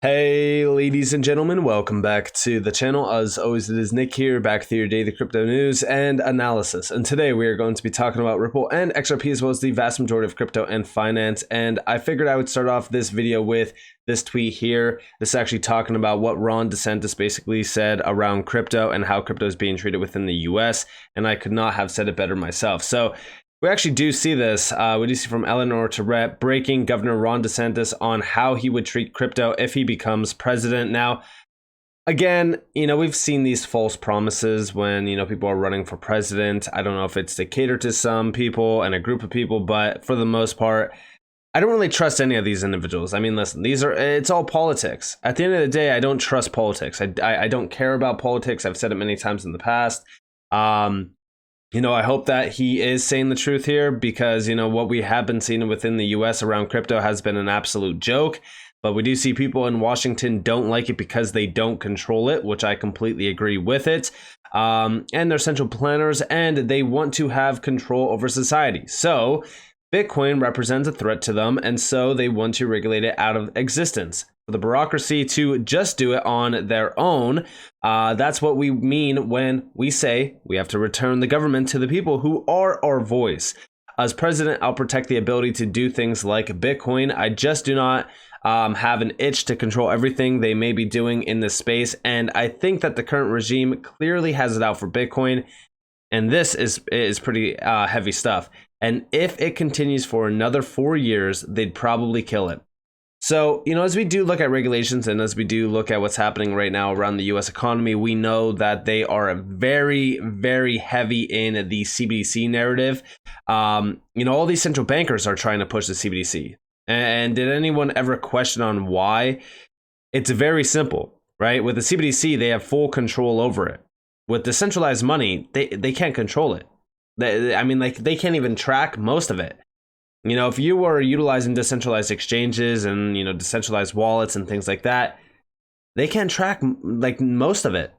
Hey ladies and gentlemen, welcome back to the channel. As always, it is Nick here, back with your daily crypto news and analysis. And today we are going to be talking about Ripple and XRP, as well as the vast majority of crypto and finance. And I figured I would start off this video with this tweet here. This is actually talking about what Ron DeSantis basically said around crypto and how crypto is being treated within the US. And I could not have said it better myself. So we actually do see this. We do see from Eleanor to Rep breaking Governor Ron DeSantis on how he would treat crypto if he becomes president. Now, again, we've seen these false promises when, people are running for president. I don't know if it's to cater to some people and a group of people, but for the most part, I don't really trust any of these individuals. I mean, listen, it's all politics. At the end of the day, I don't trust politics. I don't care about politics. I've said it many times in the past. I hope that he is saying the truth here because, what we have been seeing within the US around crypto has been an absolute joke. But we do see people in Washington don't like it because they don't control it, which I completely agree with it. And they're central planners and they want to have control over society. So Bitcoin represents a threat to them, and so they want to regulate it out of existence. For the bureaucracy to just do it on their own, that's what we mean when we say we have to return the government to the people who are our voice. As president, I'll protect the ability to do things like Bitcoin. I just do not have an itch to control everything they may be doing in this space, and I think that the current regime clearly has it out for Bitcoin, and this is pretty heavy stuff. And if it continues for another 4 years, they'd probably kill it. So, as we do look at regulations and as we do look at what's happening right now around the US economy, we know that they are very, very heavy in the CBDC narrative. All these central bankers are trying to push the CBDC. And did anyone ever question on why? It's very simple, right? With the CBDC, they have full control over it. With decentralized money, they can't control it. They can't even track most of it. If you were utilizing decentralized exchanges and, decentralized wallets and things like that, they can't track most of it.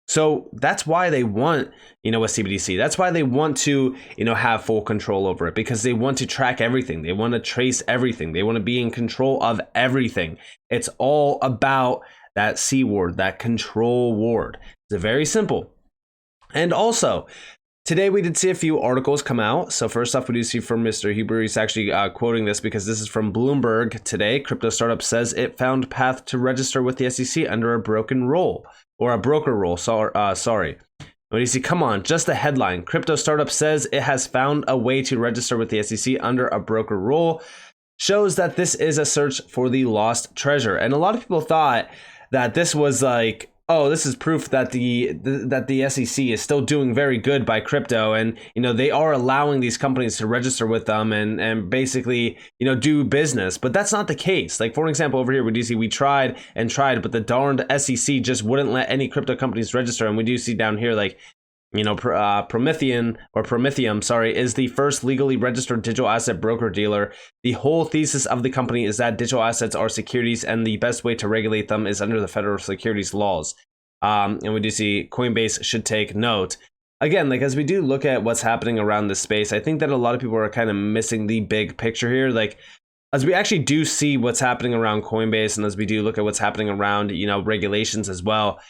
So that's why they want, a CBDC. That's why they want to, have full control over it, because they want to track everything. They want to trace everything. They want to be in control of everything. It's all about that C word, that control word. It's very simple. And also, today we did see a few articles come out. So first off, we do see from Mr. Huber, he's actually quoting this because this is from Bloomberg today. Crypto startup says it found path to register with the SEC under a broken rule, or a broker rule. Sorry. What do you see? Come on, just the headline. Crypto startup says it has found a way to register with the SEC under a broker rule. Shows that this is a search for the lost treasure. And a lot of people thought that this was like, oh, this is proof that the SEC is still doing very good by crypto, and they are allowing these companies to register with them and basically do business. But that's not the case. Like, for example, over here we do see we tried, but the darned SEC just wouldn't let any crypto companies register. And we do see down here Prometheum is the first legally registered digital asset broker dealer. The whole thesis of the company is that digital assets are securities, and the best way to regulate them is under the federal securities laws. And we do see Coinbase should take note. Again, as we do look at what's happening around this space, I think that a lot of people are kind of missing the big picture here. As we actually do see what's happening around Coinbase, and as we do look at what's happening around, regulations as well,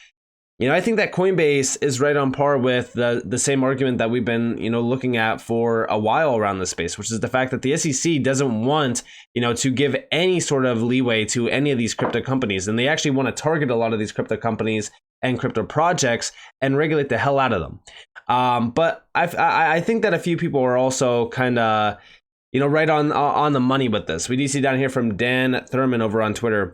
I think that Coinbase is right on par with the same argument that we've been, looking at for a while around this space, which is the fact that the SEC doesn't want, to give any sort of leeway to any of these crypto companies. And they actually want to target a lot of these crypto companies and crypto projects and regulate the hell out of them. But I think that a few people are also kind of, right on the money with this. We do see down here from Dan Thurman over on Twitter.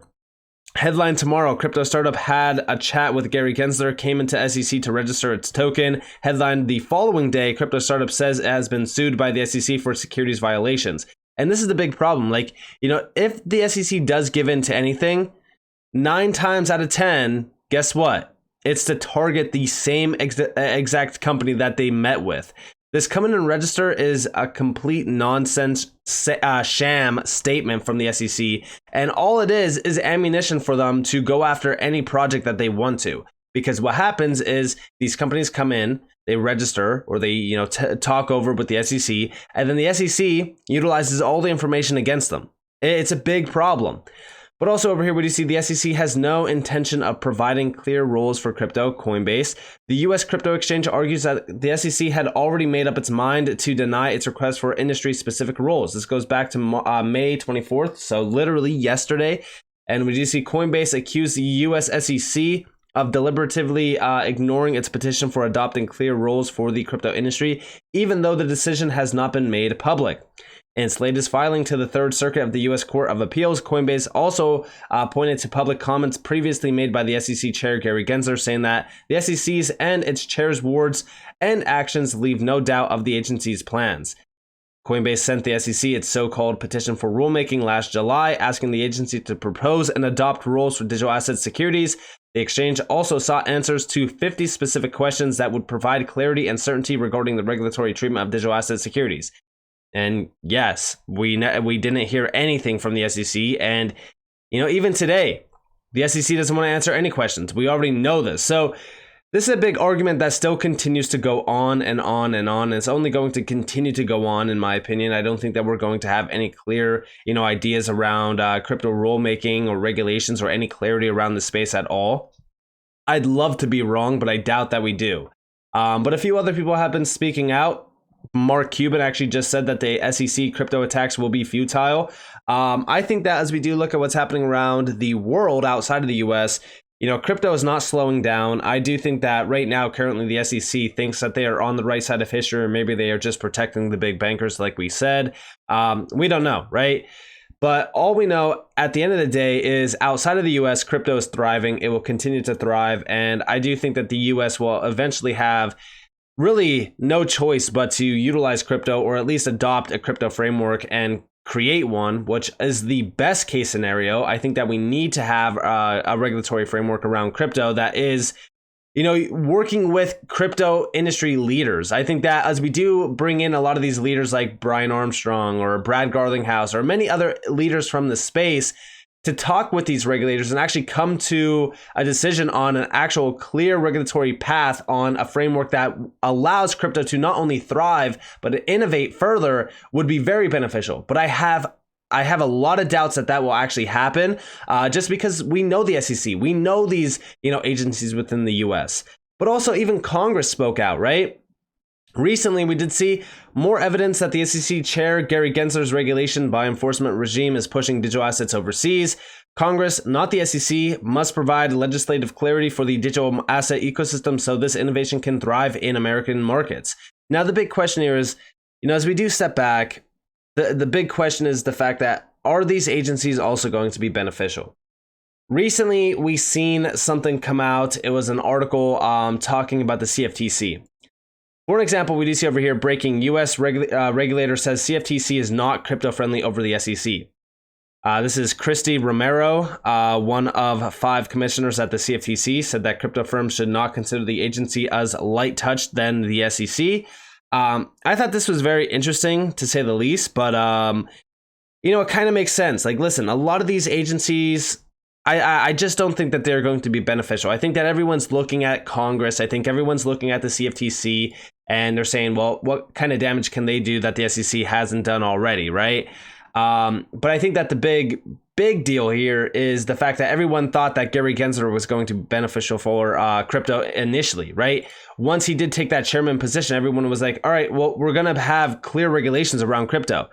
Headline tomorrow, crypto startup had a chat with Gary Gensler, came into SEC to register its token. Headline the following day, crypto startup says it has been sued by the SEC for securities violations. And this is the big problem. If the SEC does give in to anything, 9 times out of 10, guess what? It's to target the same exact company that they met with. This come in and register is a complete nonsense sham statement from the SEC, and all it is ammunition for them to go after any project that they want to. Because what happens is these companies come in, they register, or they talk over with the SEC, and then the SEC utilizes all the information against them. It's a big problem. But also over here, we do see the SEC has no intention of providing clear rules for crypto. Coinbase, the US crypto exchange, argues that the SEC had already made up its mind to deny its request for industry-specific rules. This goes back to May 24th, so literally yesterday. And we do see Coinbase accuse the US SEC of deliberatively ignoring its petition for adopting clear rules for the crypto industry, even though the decision has not been made public. In its latest filing to the Third Circuit of the U.S. Court of Appeals, Coinbase also pointed to public comments previously made by the SEC Chair Gary Gensler, saying that the SEC's and its chair's words and actions leave no doubt of the agency's plans. Coinbase sent the SEC its so-called petition for rulemaking last July, asking the agency to propose and adopt rules for digital asset securities. The exchange also sought answers to 50 specific questions that would provide clarity and certainty regarding the regulatory treatment of digital asset securities. And yes, we didn't hear anything from the SEC. And, even today, the SEC doesn't want to answer any questions. We already know this. So this is a big argument that still continues to go on and on and on. It's only going to continue to go on, in my opinion. I don't think that we're going to have any clear, ideas around crypto rulemaking or regulations or any clarity around the space at all. I'd love to be wrong, but I doubt that we do. But a few other people have been speaking out. Mark Cuban actually just said that the SEC crypto attacks will be futile. I think that as we do look at what's happening around the world outside of the US, crypto is not slowing down. I do think that right now, currently, the SEC thinks that they are on the right side of history, or maybe they are just protecting the big bankers, like we said. We don't know, right? But all we know at the end of the day is outside of the US, crypto is thriving. It will continue to thrive. And I do think that the US will eventually have really no choice but to utilize crypto, or at least adopt a crypto framework and create one, which is the best case scenario. I think that we need to have a regulatory framework around crypto that is, working with crypto industry leaders. I think that as we do bring in a lot of these leaders like Brian Armstrong or Brad Garlinghouse or many other leaders from the space, to talk with these regulators and actually come to a decision on an actual clear regulatory path on a framework that allows crypto to not only thrive, but to innovate further, would be very beneficial. But I have a lot of doubts that will actually happen, just because we know the SEC, we know these, agencies within the US, but also even Congress spoke out, right? Recently, we did see more evidence that the SEC Chair Gary Gensler's regulation by enforcement regime is pushing digital assets overseas. Congress, not the SEC, must provide legislative clarity for the digital asset ecosystem so this innovation can thrive in American markets. Now, the big question here is, as we do step back, the big question is the fact that, are these agencies also going to be beneficial? Recently, we seen something come out. It was an article talking about the CFTC. For example, we do see over here, breaking US regulator says CFTC is not crypto friendly over the SEC. This is Christy Romero, one of 5 commissioners at the CFTC, said that crypto firms should not consider the agency as light touched than the SEC. I thought this was very interesting, to say the least, but it kind of makes sense. Like, listen, a lot of these agencies, I just don't think that they're going to be beneficial. I think that everyone's looking at Congress. I think everyone's looking at the CFTC, and they're saying, well, what kind of damage can they do that the SEC hasn't done already, right? But I think that the big deal here is the fact that everyone thought that Gary Gensler was going to be beneficial for crypto initially, right? Once he did take that chairman position, everyone was like, all right, well, we're going to have clear regulations around crypto.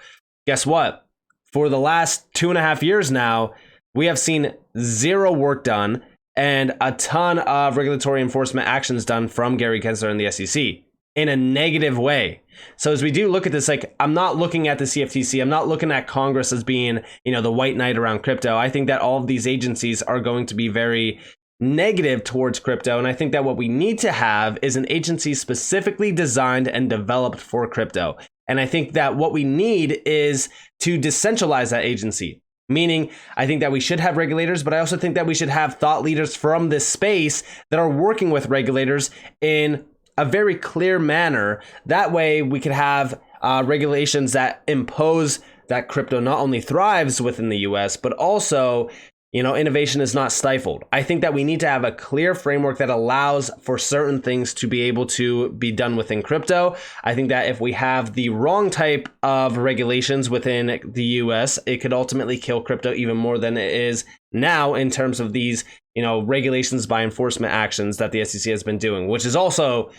Guess what? For the last 2.5 years now, we have seen zero work done and a ton of regulatory enforcement actions done from Gary Gensler and the SEC in a negative way. So as we do look at this, like, I'm not looking at the CFTC, I'm not looking at Congress as being, the white knight around crypto. I think that all of these agencies are going to be very negative towards crypto. And I think that what we need to have is an agency specifically designed and developed for crypto. And I think that what we need is to decentralize that agency. Meaning, I think that we should have regulators, but I also think that we should have thought leaders from this space that are working with regulators in a very clear manner. That way we could have regulations that impose that crypto not only thrives within the US, but also, innovation is not stifled. I think that we need to have a clear framework that allows for certain things to be able to be done within crypto. I think that if we have the wrong type of regulations within the US, it could ultimately kill crypto even more than it is now in terms of these, regulations by enforcement actions that the SEC has been doing, which is also,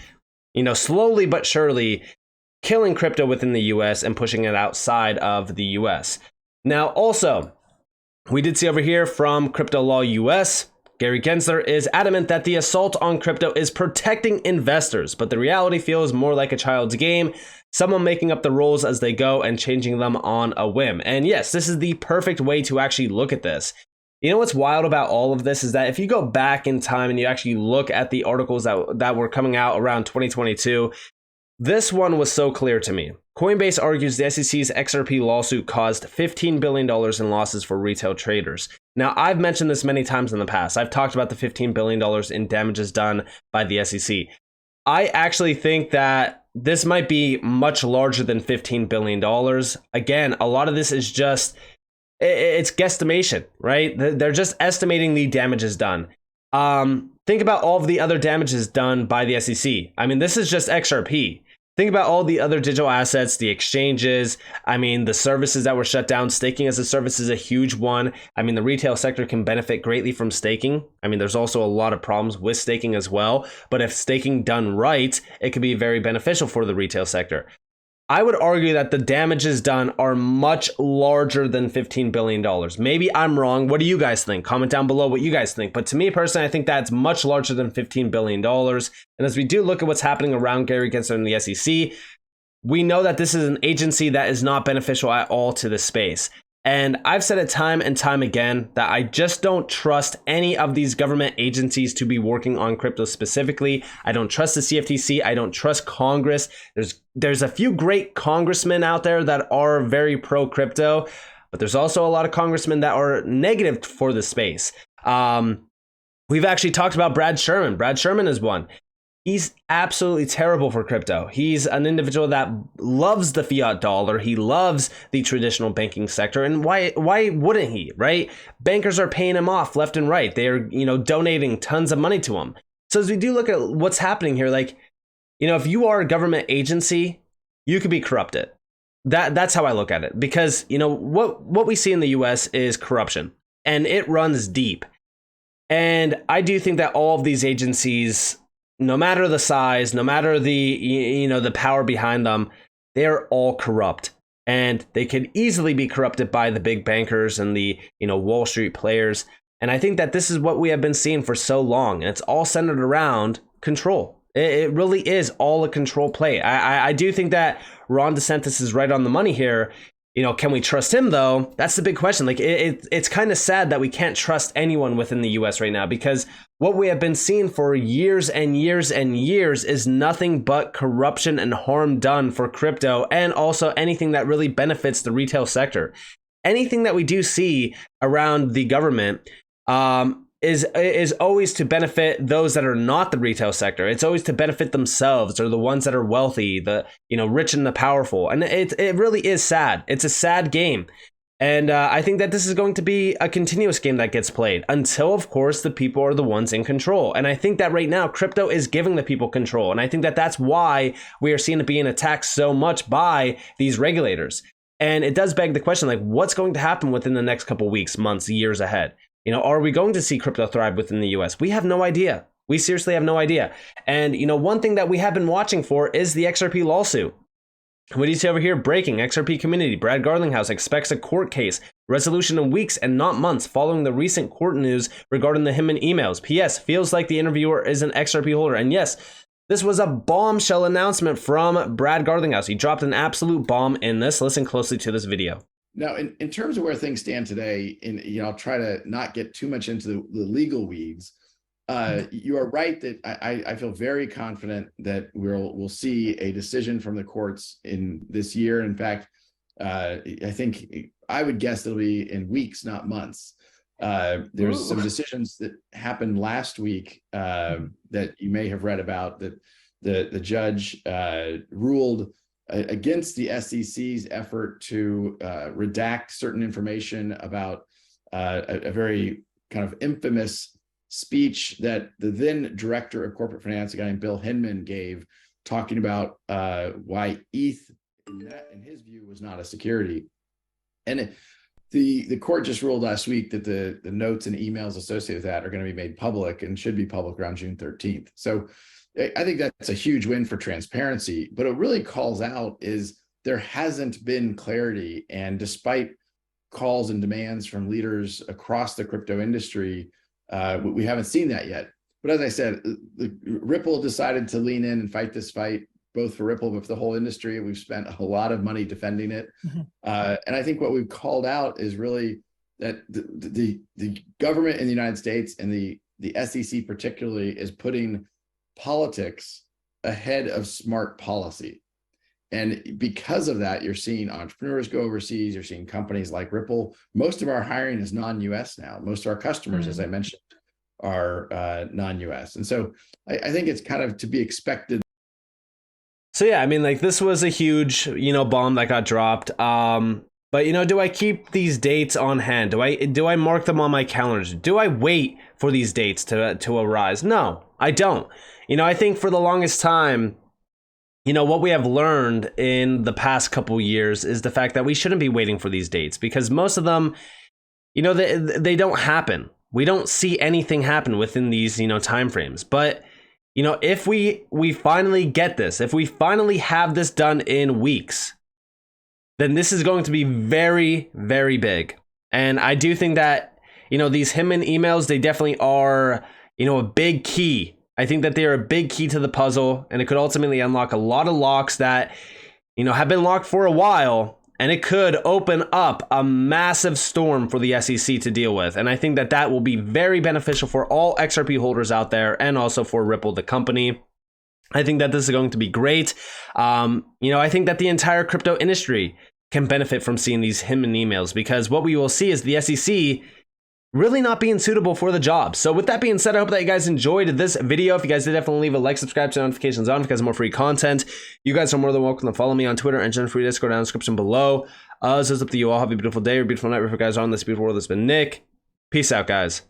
slowly but surely killing crypto within the US and pushing it outside of the US. Now, also, we did see over here from Crypto Law US, Gary Gensler is adamant that the assault on crypto is protecting investors, but the reality feels more like a child's game, someone making up the rules as they go and changing them on a whim. And yes, this is the perfect way to actually look at this. You know what's wild about all of this is that if you go back in time and you actually look at the articles that were coming out around 2022, this one was so clear to me. Coinbase argues the SEC's XRP lawsuit caused $15 billion in losses for retail traders. Now, I've mentioned this many times in the past. I've talked about the $15 billion in damages done by the SEC. I actually think that this might be much larger than $15 billion. Again, a lot of this is just, it's guesstimation, right? They're just estimating the damages done. Think about all of the other damages done by the SEC. I mean, this is just XRP. Think about all the other digital assets, the exchanges, the services that were shut down. Staking as a service is a huge one. The retail sector can benefit greatly from staking. There's also a lot of problems with staking as well. But if staking done right, it could be very beneficial for the retail sector. I would argue that the damages done are much larger than $15 billion. Maybe I'm wrong. What do you guys think? Comment down below what you guys think. But to me personally, I think that's much larger than $15 billion. And as we do look at what's happening around Gary Gensler and the SEC, we know that this is an agency that is not beneficial at all to the space. And I've said it time and time again that I just don't trust any of these government agencies to be working on crypto specifically. I don't trust the CFTC. I don't trust Congress. There's a few great congressmen out there that are very pro crypto, but there's also a lot of congressmen that are negative for the space. We've actually talked about Brad Sherman. Brad Sherman is one. He's absolutely terrible for crypto. He's an individual that loves the fiat dollar. He loves the traditional banking sector. And why wouldn't he, right? Bankers are paying him off left and right. They're, donating tons of money to him. So as we do look at what's happening here, if you are a government agency, you could be corrupted. That's how I look at it. Because, what we see in the US is corruption, and it runs deep. And I do think that all of these agencies, no matter the size, no matter the, the power behind them, they're all corrupt. And they could easily be corrupted by the big bankers and the, Wall Street players. And I think that this is what we have been seeing for so long. And it's all centered around control. It really is all a control play. I do think that Ron DeSantis is right on the money here. Can we trust him though? That's the big question. It's kind of sad that we can't trust anyone within the US right now, because what we have been seeing for years and years and years is nothing but corruption and harm done for crypto, and also anything that really benefits the retail sector. Anything that we do see around the government is always to benefit those that are not the retail sector. It's always to benefit themselves or the ones that are wealthy, the rich and the powerful. And it really is sad. It's a sad game. And I think that this is going to be a continuous game that gets played until, of course, the people are the ones in control. And I think that right now, crypto is giving the people control. And I think that that's why we are seeing it being attacked so much by these regulators. And it does beg the question, what's going to happen within the next couple weeks, months, years ahead? Are we going to see crypto thrive within the US? We have no idea. We seriously have no idea. And, one thing that we have been watching for is the XRP lawsuit. What do you see over here? Breaking XRP community. Brad Garlinghouse expects a court case resolution in weeks and not months following the recent court news regarding the Hinman emails. P.S. Feels like the interviewer is an XRP holder. And yes, this was a bombshell announcement from Brad Garlinghouse. He dropped an absolute bomb in this. Listen closely to this video. Now, in terms of where things stand today, I'll try to not get too much into the legal weeds. You are right that I feel very confident that we'll see a decision from the courts in this year. In fact, I think I would guess it'll be in weeks, not months. There's some decisions that happened last week that you may have read about, that the judge ruled against the SEC's effort to redact certain information about a very kind of infamous speech that the then director of corporate finance, a guy named Bill Hinman, gave, talking about why ETH, in his view, was not a security. And the court just ruled last week that the notes and emails associated with that are going to be made public and should be public around June 13th. So I think that's a huge win for transparency. But what it really calls out is there hasn't been clarity. And despite calls and demands from leaders across the crypto industry, we haven't seen that yet. But as I said, Ripple decided to lean in and fight this fight, both for Ripple, but for the whole industry. We've spent a lot of money defending it. And I think what we've called out is really that the government in the United States and the SEC particularly is putting politics ahead of smart policy. And because of that, you're seeing entrepreneurs go overseas. You're seeing companies like Ripple. Most of our hiring is non-US now. Most of our customers, as I mentioned, are non-US. And so I think it's kind of to be expected. So yeah, I mean, like, this was a huge, bomb that got dropped. But do I keep these dates on hand? Do I mark them on my calendars? Do I wait for these dates to arise? No, I don't. I think for the longest time, what we have learned in the past couple years is the fact that we shouldn't be waiting for these dates, because most of them, they don't happen. We don't see anything happen within these, timeframes. But, if we finally get this, if we finally have this done in weeks, then this is going to be very, very big. And I do think that, these Hinman emails, they definitely are, a big key. I think that they are a big key to the puzzle, and it could ultimately unlock a lot of locks that, have been locked for a while, and it could open up a massive storm for the SEC to deal with. And I think that that will be very beneficial for all XRP holders out there, and also for Ripple, the company. I think that this is going to be great. I think that the entire crypto industry can benefit from seeing these Hinman emails, because what we will see is the SEC really not being suitable for the job. So with that being said, I hope that you guys enjoyed this video. If you guys did, definitely leave a like, subscribe, turn notifications on because more free content. You guys are more than welcome to follow me on Twitter and join free Discord down in the description below. So it's up to you all. Have a beautiful day or beautiful night. Wherever you guys are on this beautiful world. It's been Nick. Peace out, guys.